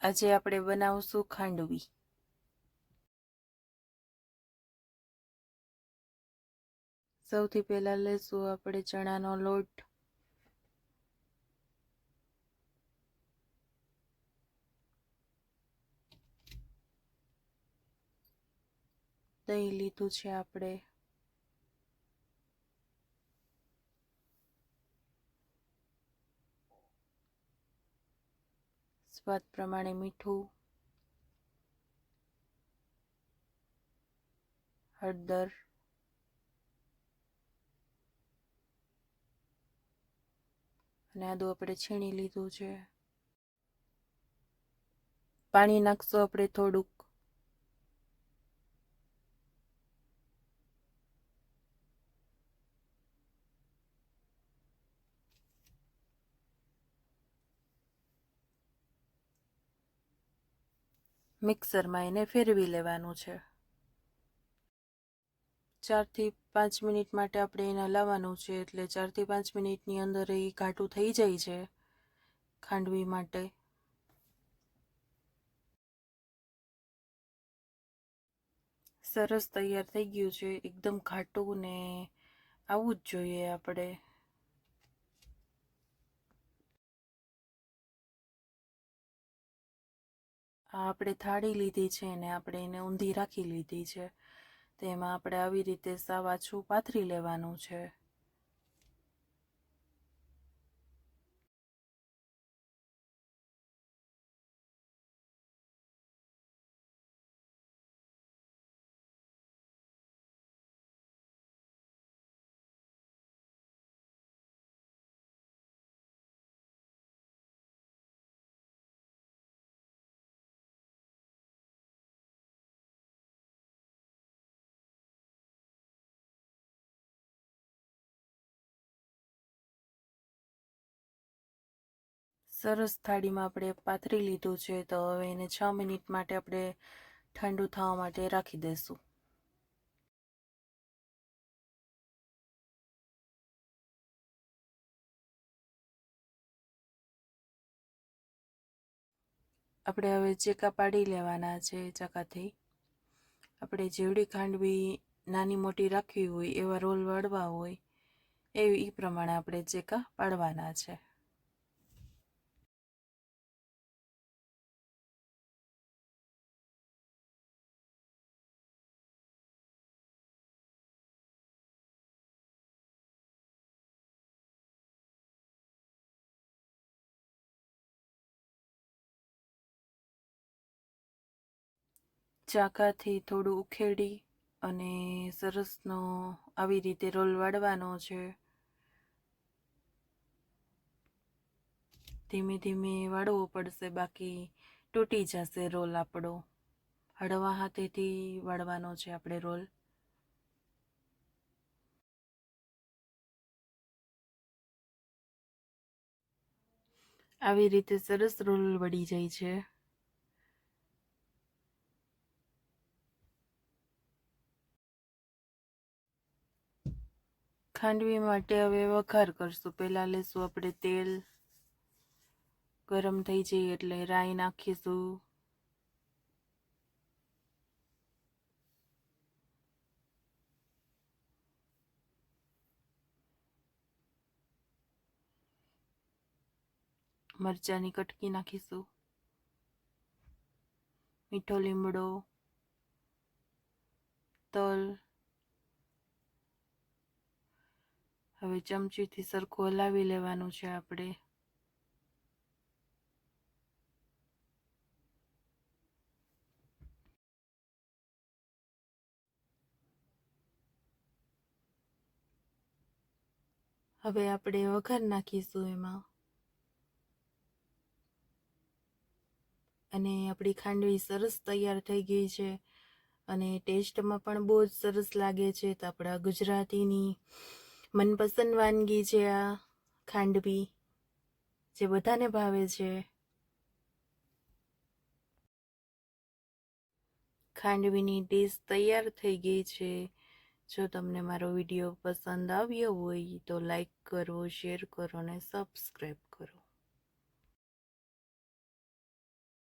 આજે આપણે બનાવશું ખાંડવી। સૌથી પહેલા લેશું આપણે ચણાનો લોટ, દહીં લીધું છે આપણે, સ્વાદ પ્રમાણે મીઠું, હળદર, અને આદું આપણે છીણી લીધું છે। પાણી નાખશું આપણે થોડુંક, મિક્સરમાં એને ફેરવી લેવાનું છે। 4 થી 5 મિનિટ માટે આપણે એને હલાવવાનું છે, એટલે 4 થી 5 મિનિટની અંદર એ ઘાટું થઈ જાય છે ખાંડવી માટે। સરસ તૈયાર થઈ ગયું છે, એકદમ ઘાટું ને આવું જ જોઈએ આપણે। આ આપણે થાળી લીધી છે ને આપણે એને ઊંધી રાખી લીધી છે, તેમાં આપણે આવી રીતે સાવ આછું પાથરી લેવાનું છે। સરસ થાળીમાં આપણે પાથરી લીધું છે, તો હવે એને 6 મિનિટ માટે આપણે ઠંડુ થવા માટે રાખી દઈશું। આપણે હવે ચેકા પાડી લેવાના છે ચકાથી। આપણે જેવડી ખાંડવી નાની મોટી રાખવી હોય, એવા રોલ વાળવા હોય એ પ્રમાણે આપણે ચેકા પાડવાના છે। ચાકાથી થોડું ઉખેડી અને સરસનો આવી રીતે રોલ વાળવાનો છે। ધીમે ધીમે વાળવો પડશે, બાકી તૂટી જશે રોલ આપણો। હળવા હાથેથી વાળવાનો છે આપણે રોલ। આવી રીતે સરસ રોલ વળી જાય છે। ખાંડવી માટે હવે વઘાર કરશું। પહેલાં લેશું આપણે તેલ, ગરમ થઈ જાય એટલે રાઈ નાખીશું, મરચાંની કટકી નાખીશું, મીઠો લીમડો, તલ। હવે ચમચીથી સરખું હલાવી લેવાનું છે આપણે। હવે આપણે વઘાર નાખીશું એમાં, અને આપણી ખાંડવી સરસ તૈયાર થઈ ગઈ છે અને ટેસ્ટમાં પણ બહુ જ સરસ લાગે છે। તો આપણા ગુજરાતીની મનપસંદ વાનગી છે આ ખાંડવી, જે બધાને ભાવે છે। ખાંડવીની ડીશ તૈયાર થઈ ગઈ છે। જો તમને મારો વિડીયો પસંદ આવ્યો હોય તો લાઈક કરો, શેર કરો અને સબસ્ક્રાઈબ કરો।